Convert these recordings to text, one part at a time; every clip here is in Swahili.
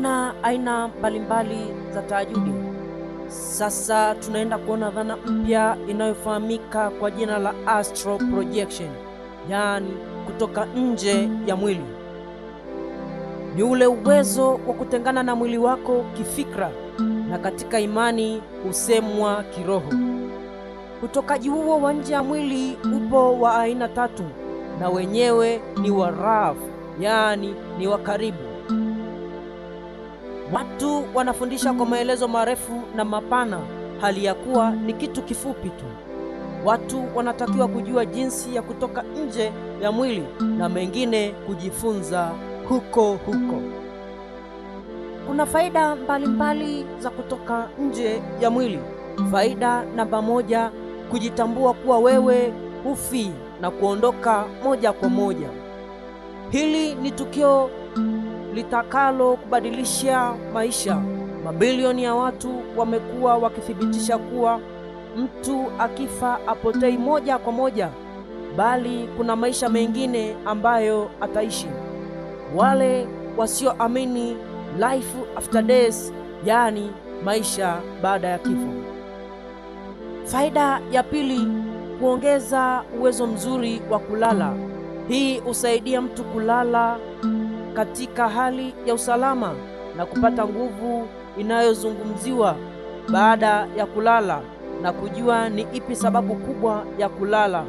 Tumeona aina mbalimbali za tahajjudi. Sasa tunaenda kuona dhana mpya inayofahamika kwa jina la astral projection, yaani kutoka nje ya mwili. Ni ule uwezo wa kutengana na mwili wako kifikra, na katika imani husemwa kiroho. Utokaji huo wa nje ya mwili upo wa aina tatu, na wenyewe ni wa rafu, yaani ni wa karibu. Watu wanafundisha kwa maelezo marefu na mapana, hali ya kuwa ni kitu kifupi tu. Watu wanatakiwa kujua jinsi ya kutoka nje ya mwili na mengine kujifunza huko. Kuna faida mbalimbali za kutoka nje ya mwili. Faida namba moja, kujitambua kuwa wewe hufi na kuondoka moja kwa moja. Hili ni tukio litakalo kubadilisha maisha. Mabilioni ya watu wamekuwa wakithibitisha kuwa mtu akifa apotei moja kwa moja, bali kuna maisha mengine ambayo ataishi. Wale wasioamini life after death, yaani maisha baada ya kifo. Faida ya pili, kuongeza uwezo mzuri wa kulala. Hii husaidia mtu kulala katika hali ya usalama na kupata nguvu inayozungumziwa baada ya kulala, na kujua ni ipi sababu kubwa ya kulala.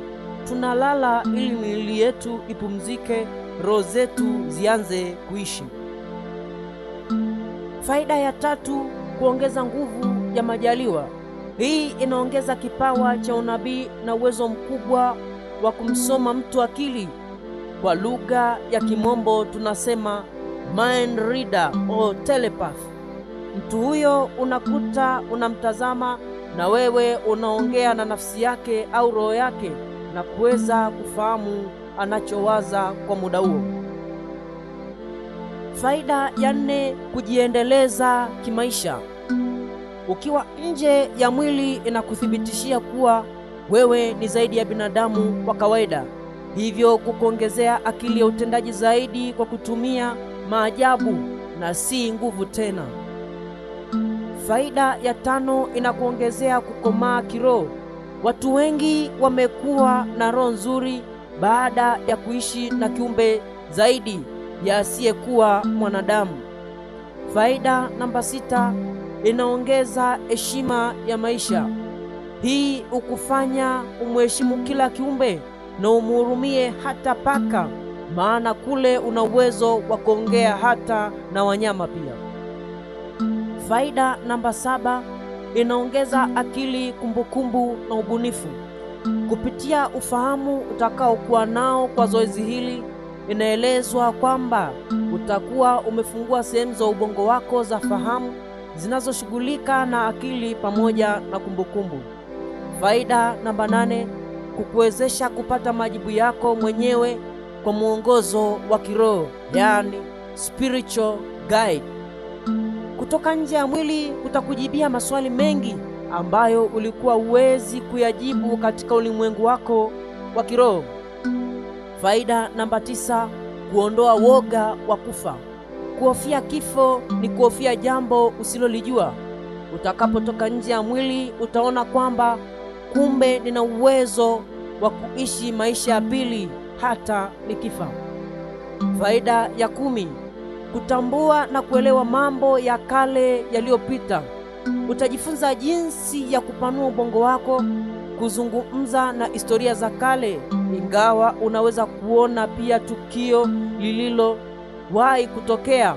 Tunalala ili miili yetu ipumzike, roho zetu zianze kuishi. Faida ya tatu, kuongeza nguvu ya majaliwa. Hii inaongeza kipawa cha unabii na uwezo mkubwa wa kumsoma mtu akili. Kwa lugha ya Kimombo tunasema mind reader au telepath. Mtu huyo unakuta unamtazama na wewe unaongea na nafsi yake au roho yake na kuweza kufahamu anachowaza kwa muda huo. Faida ya nne, kujiendeleza kimaisha. Ukiwa nje ya mwili inakuthibitishia kuwa wewe ni zaidi ya binadamu wa kawaida, hivyo kukuongezea akili ya utendaji zaidi kwa kutumia maajabu na si nguvu tena. Faida ya tano, inakuongezea kukomaa kiroho. Watu wengi wamekuwa na roho nzuri baada ya kuishi na kiumbe zaidi ya asiyekuwa mwanadamu. Faida namba sita, inaongeza heshima ya maisha. Hii hukufanya umheshimu kila kiumbe na umhurumie hata paka, maana kule una uwezo wa kuongea hata na wanyama pia. Faida namba saba, inaongeza akili, kumbukumbu na ubunifu. Kupitia ufahamu utakaokuwa nao kwa zoezi hili, inaelezwa kwamba utakuwa umefungua sehemu za ubongo wako za fahamu zinazoshughulika na akili pamoja na kumbukumbu. Faida namba nane, kukuwezesha kupata majibu yako mwenyewe kwa mwongozo wa kiroho, yaani spiritual guide. Kutoka nje ya mwili kutakujibia maswali mengi ambayo ulikuwa huwezi kuyajibu katika ulimwengu wako wa kiroho. Faida namba tisa, kuondoa woga wa kufa. Kuhofia kifo ni kuhofia jambo usilolijua. Utakapotoka nje ya mwili utaona kwamba kumbe nina uwezo wa kuishi maisha ya pili hata nikifa. Faida ya kumi, kutambua na kuelewa mambo ya kale yaliyopita. Utajifunza jinsi ya kupanua ubongo wako kuzungumza na historia za kale, ingawa unaweza kuona pia tukio lililowahi kutokea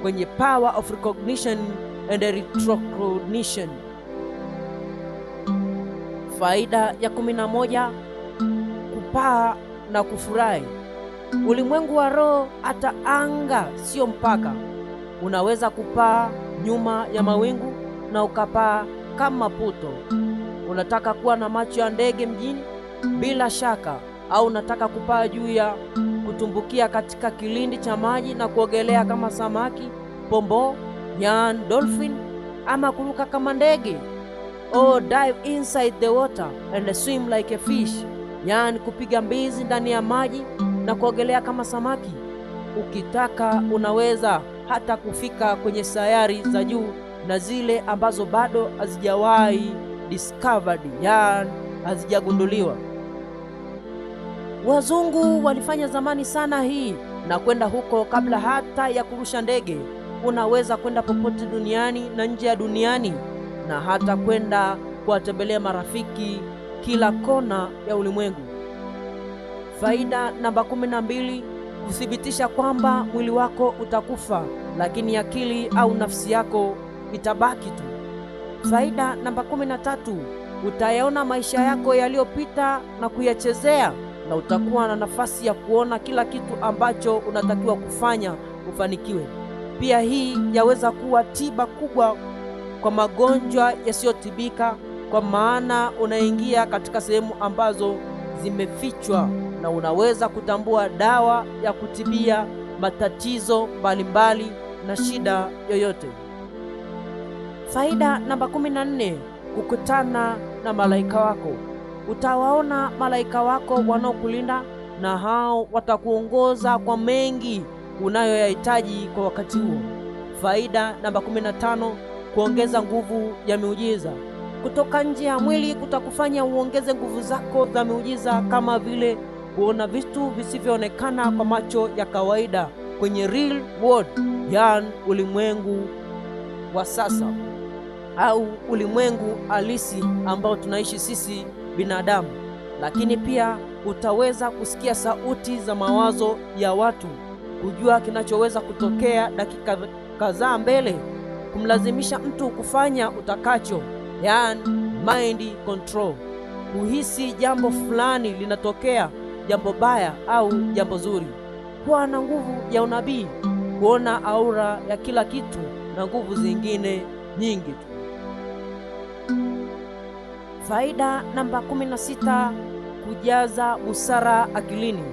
kwenye power of recognition and retrocognition. Faida ya 11, kupaa na kufurahi. Ulimwengu wa roho, hata anga sio mpaka. Unaweza kupaa nyuma ya mawingu na ukapaa kama puto. Unataka kuwa na macho ya ndege mjini? Bila shaka. Au unataka kupaa juu ya kutumbukia katika kilindi cha maji na kuogelea kama samaki, pombo, yaani dolphin, ama kuruka kama ndege? Or dive inside the water and swim like a fish, yaani kupiga mbizi ndani ya maji na kuogelea kama samaki. Ukitaka unaweza hata kufika kwenye sayari za juu na zile ambazo bado hazijawahi discovered, yani hazijagunduliwa. Wazungu walifanya zamani sana hii na kwenda huko kabla hata ya kurusha ndege. Unaweza kwenda popote duniani na nje ya duniani, na hata kwenda kuwatembelea marafiki kila kona ya ulimwengu. Faida namba 12, kuthibitisha kwamba mwili wako utakufa, lakini akili au nafsi yako itabaki tu. Faida namba 13, utayaona maisha yako yaliyopita na kuyachezea, na utakuwa na nafasi ya kuona kila kitu ambacho unatakiwa kufanya ufanikiwe. Pia hii yaweza kuwa tiba kubwa kwa magonjwa yasiyotibika, kwa maana unaingia katika sehemu ambazo zimefichwa na unaweza kutambua dawa ya kutibia matatizo mbalimbali na shida yoyote. Faida namba 14, kukutana na malaika wako. Utawaona malaika wako wanaokulinda, na hao watakuongoza kwa mengi unayoyahitaji kwa wakati huo. Faida namba 15, kuongeza nguvu ya miujiza. Kutoka nje ya mwili kutakufanya uongeze nguvu zako za miujiza, kama vile kuona vitu visivyoonekana kwa macho ya kawaida kwenye real world, yani ulimwengu wa sasa au ulimwengu halisi ambao tunaishi sisi binadamu. Lakini pia utaweza kusikia sauti za mawazo ya watu, kujua kinachoweza kutokea dakika kadhaa mbele, kumlazimisha mtu kufanya utakacho, yani mind control, kuhisi jambo fulani linatokea, jambo baya au jambo zuri, kuwa na nguvu ya unabii, kuona aura ya kila kitu na nguvu zingine nyingi tu. Faida namba 16, kujaza busara akilini.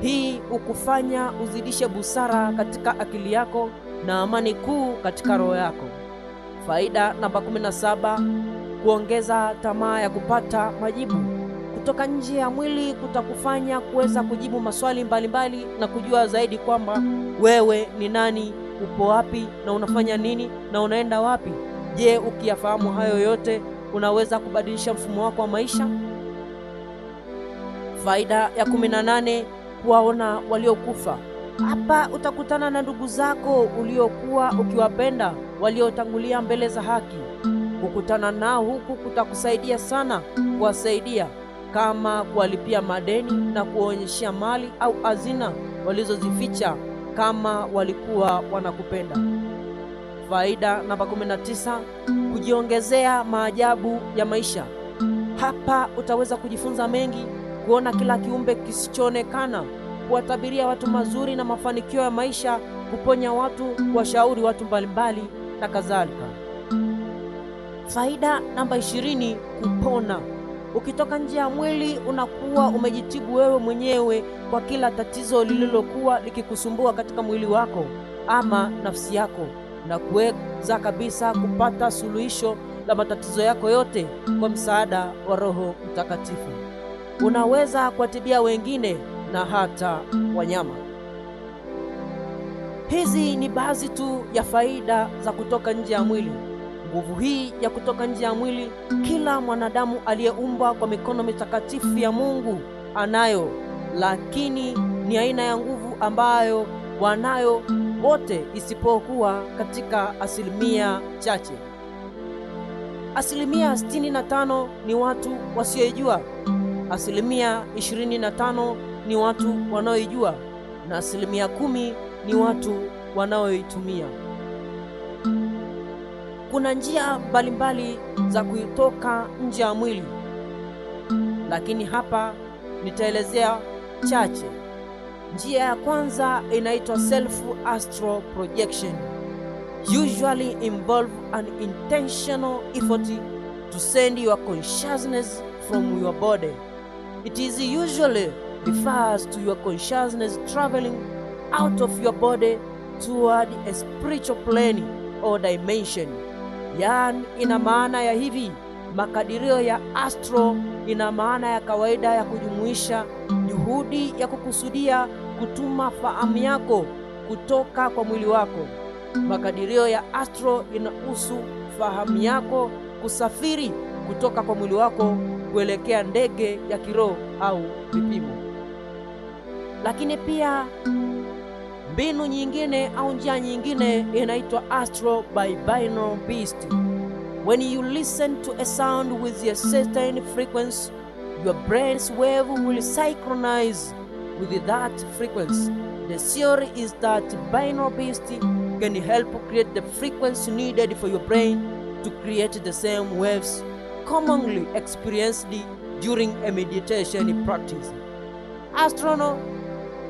Hii ukufanya uzidishe busara katika akili yako na amani kuu katika roho yako. Faida namba 17, kuongeza tamaa ya kupata majibu. Kutoka nje ya mwili kutakufanya kuweza kujibu maswali mbalimbali na kujua zaidi kwamba wewe ni nani, upo wapi na unafanya nini na unaenda wapi. Je, ukiyafahamu hayo yote unaweza kubadilisha mfumo wako wa maisha? Faida ya 18, kuwaona waliokufa. Hapa utakutana na ndugu zako uliokuwa ukiwapenda, waliotangulia mbele za haki. Kukutana nao huku kutakusaidia sana kuwasaidia, kama kuwalipia madeni na kuonyeshia mali au hazina walizozificha kama walikuwa wanakupenda. Faida namba 19, kujiongezea maajabu ya maisha. Hapa utaweza kujifunza mengi, kuona kila kiumbe kisichoonekana, kuwatabiria watu mazuri na mafanikio ya maisha, kuponya watu, kuwashauri watu mbalimbali na kadhalika. Faida namba 20, kupona. Ukitoka nje ya mwili unakuwa umejitibu wewe mwenyewe kwa kila tatizo lililokuwa likikusumbua katika mwili wako ama nafsi yako, na kuweza kabisa kupata suluhisho la matatizo yako yote kwa msaada wa Roho Mtakatifu. Unaweza kuwatibia wengine na hata wanyama. Hizi ni baadhi tu ya faida za kutoka nje ya mwili. Nguvu hii ya kutoka nje ya mwili kila mwanadamu aliyeumbwa kwa mikono mitakatifu ya Mungu anayo, lakini ni aina ya nguvu ambayo wanayo wote isipokuwa katika asilimia chache. Asilimia 65 ni watu wasiojua, asilimia 25 ni watu wanaoijua, na asilimia 10 ni watu wanaoitumia. Kuna njia mbalimbali za kuitoka nje ya mwili, lakini hapa nitaelezea chache. Njia ya kwanza inaitwa self astral projection. Usually involve an intentional effort to send your consciousness from your body. It is usually refers to your consciousness traveling out of your body toward a spiritual plane or dimension. Yani, ina maana ya hivi, makadirio ya astro ina maana ya kawaida ya kujumuisha juhudi ya kukusudia kutuma fahamu yako kutoka kwa mwili wako Makadirio ya astro inahusu fahamu yako kusafiri kutoka kwa mwili wako kuelekea ndege ya kiroho au vipimo. Lakini pia mbinu nyingine au njia nyingine inaitwa astro by binaural beast. When you listen to a sound with a certain frequency, your brain's wave will synchronize with that frequency. The theory is that binaural beast can help create the frequency needed for your brain to create the same waves commonly experienced during a meditation practice. Astrono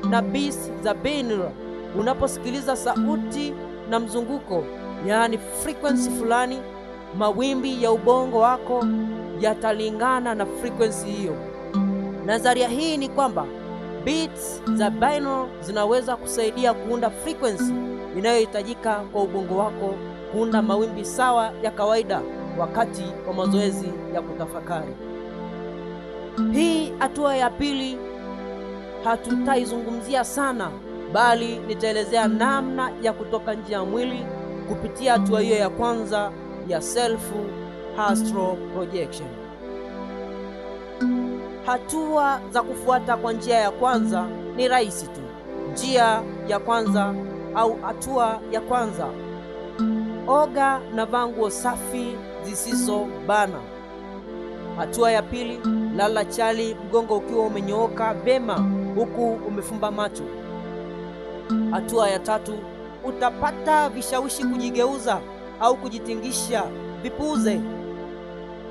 na beast za binaural, unaposikiliza sauti na mzunguko, yaani frequency fulani, mawimbi ya ubongo wako yatalingana na frequency hiyo. Nadharia hii ni kwamba beats za binaural zinaweza kusaidia kuunda frequency inayohitajika kwa ubongo wako kuunda mawimbi sawa ya kawaida wakati wa mazoezi ya kutafakari. Hii hatua ya pili hatutaizungumzia sana, bali nitaelezea namna ya kutoka nje ya mwili kupitia hatua hiyo ya kwanza ya self astral projection. Hatua za kufuata kwa njia ya kwanza ni rahisi tu. Njia ya kwanza au hatua ya kwanza: oga na vaa nguo safi zisizobana. Hatua ya pili: lala chali, mgongo ukiwa umenyooka vema huku umefumba macho. Hatua ya tatu: utapata vishawishi kujigeuza au kujitingisha, vipuuze.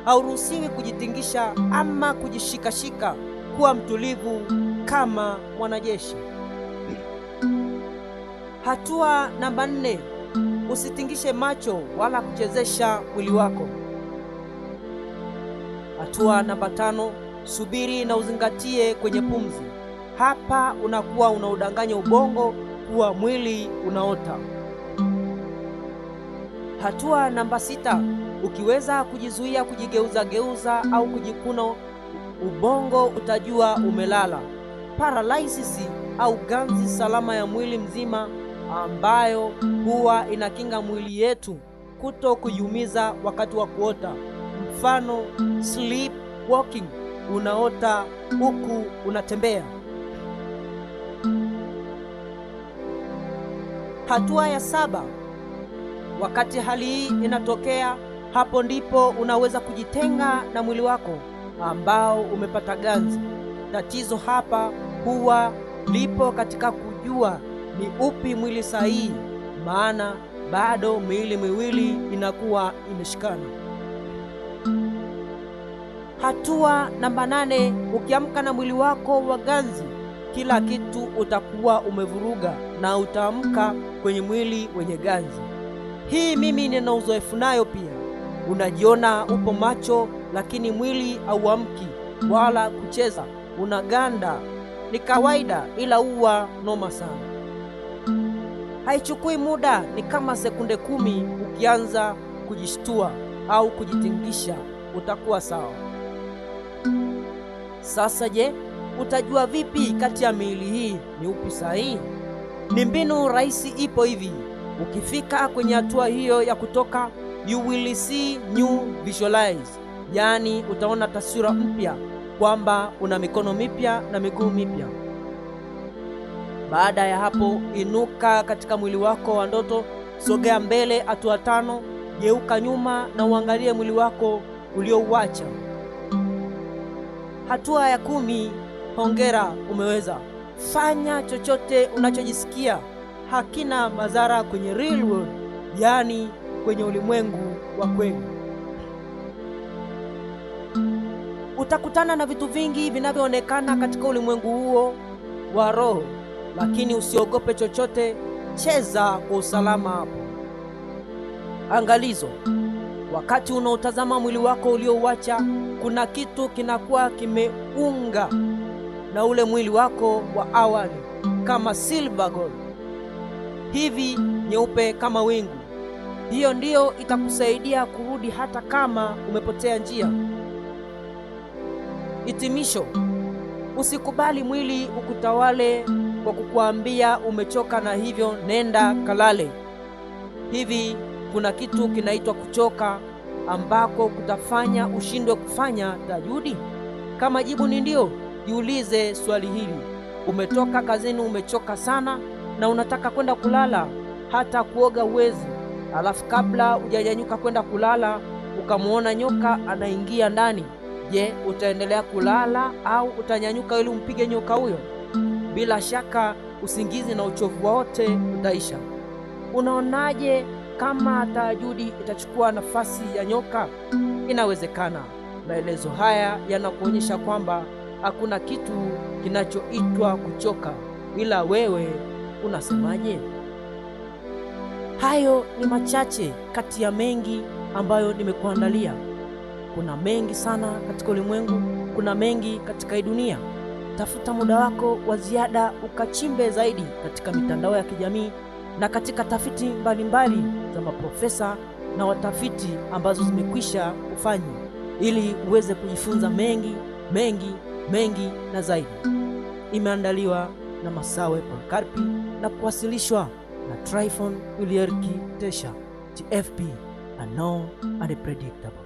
Hauruhusiwi kujitingisha ama kujishikashika. Kuwa mtulivu kama mwanajeshi. Hatua namba 4: usitingishe macho wala kuchezesha mwili wako. Hatua namba 5: subiri na uzingatie kwenye pumzi. Hapa unakuwa unaudanganya ubongo kuwa mwili unaota. Hatua namba 6: ukiweza kujizuia kujigeuza au kujikuna, ubongo utajua umelala. Paralysis au ganzi salama ya mwili mzima ambayo huwa inakinga mwili yetu kuto kujiumiza wakati wa kuota. Mfano, sleep walking, unaota huku unatembea. Hatua ya 7: wakati hali hii inatokea, hapo ndipo unaweza kujitenga na mwili wako ambao umepata ganzi. Tatizo hapa huwa lipo katika kujua ni upi mwili sahihi, maana bado miili miwili inakuwa imeshikana. Hatua namba 8: ukiamka na mwili wako wa ganzi, kila kitu utakuwa umevuruga na utaamka kwenye mwili wenye ganzi. Hii mimi nina uzoefu nayo pia. Unajiona upo macho lakini mwili hauamki wala kucheza, unaganda. Ni kawaida, ila huwa noma sana. Haichukui muda, ni kama sekunde 10. Ukianza kujishtua au kujitingisha utakuwa sawa. Sasa je, utajua vipi kati ya miili hii ni upi sahihi? Ni mbinu rahisi, ipo hivi. Ukifika kwenye hatua hiyo ya kutoka, you will see new visualize, yaani utaona taswira mpya kwamba una mikono mipya na miguu mipya. Baada ya hapo, inuka katika mwili wako wa ndoto, sogea mbele hatua 5, geuka nyuma na uangalie mwili wako uliouacha. Hatua ya 10: hongera, umeweza. Fanya chochote unachojisikia, hakina madhara kwenye real world, yaani kwenye ulimwengu wa kweli. Utakutana na vitu vingi vinavyoonekana katika ulimwengu huo wa roho, lakini usiogope chochote, cheza kwa usalama hapo. Angalizo: wakati unaotazama mwili wako uliouacha, kuna kitu kinakuwa kimeunga na ule mwili wako wa awali, kama silver gold hivi, nyeupe kama wingu. Hiyo ndiyo itakusaidia kurudi hata kama umepotea njia. Hitimisho: usikubali mwili ukutawale kwa kukuambia umechoka na hivyo nenda kalale. Hivi kuna kitu kinaitwa kuchoka ambako kutafanya ushindwe kufanya tahajjudi? Kama jibu ni ndio, jiulize swali hili. Umetoka kazini, umechoka sana na unataka kwenda kulala, hata kuoga uwezi. Alafu kabla hujanyanyuka kwenda kulala ukamwona nyoka anaingia ndani. Je, utaendelea kulala au utanyanyuka ili umpige nyoka huyo? Bila shaka usingizi na uchovu wote utaisha. Unaonaje kama tahajjudi itachukua nafasi ya nyoka? Inawezekana. Maelezo haya yanakuonyesha kwamba hakuna kitu kinachoitwa kuchoka, ila wewe unasemaje? Hayo ni machache kati ya mengi ambayo nimekuandalia. Kuna mengi sana katika ulimwengu, kuna mengi katika hii dunia. Tafuta muda wako wa ziada ukachimbe zaidi katika mitandao ya kijamii na katika tafiti mbalimbali za maprofesa na watafiti ambazo zimekwisha kufanywa, ili uweze kujifunza mengi mengi mengi na zaidi. Imeandaliwa na Masawe Polycarp na kuwasilishwa na Tryphon Ulrich Tesha, TFP, unknown and predictable.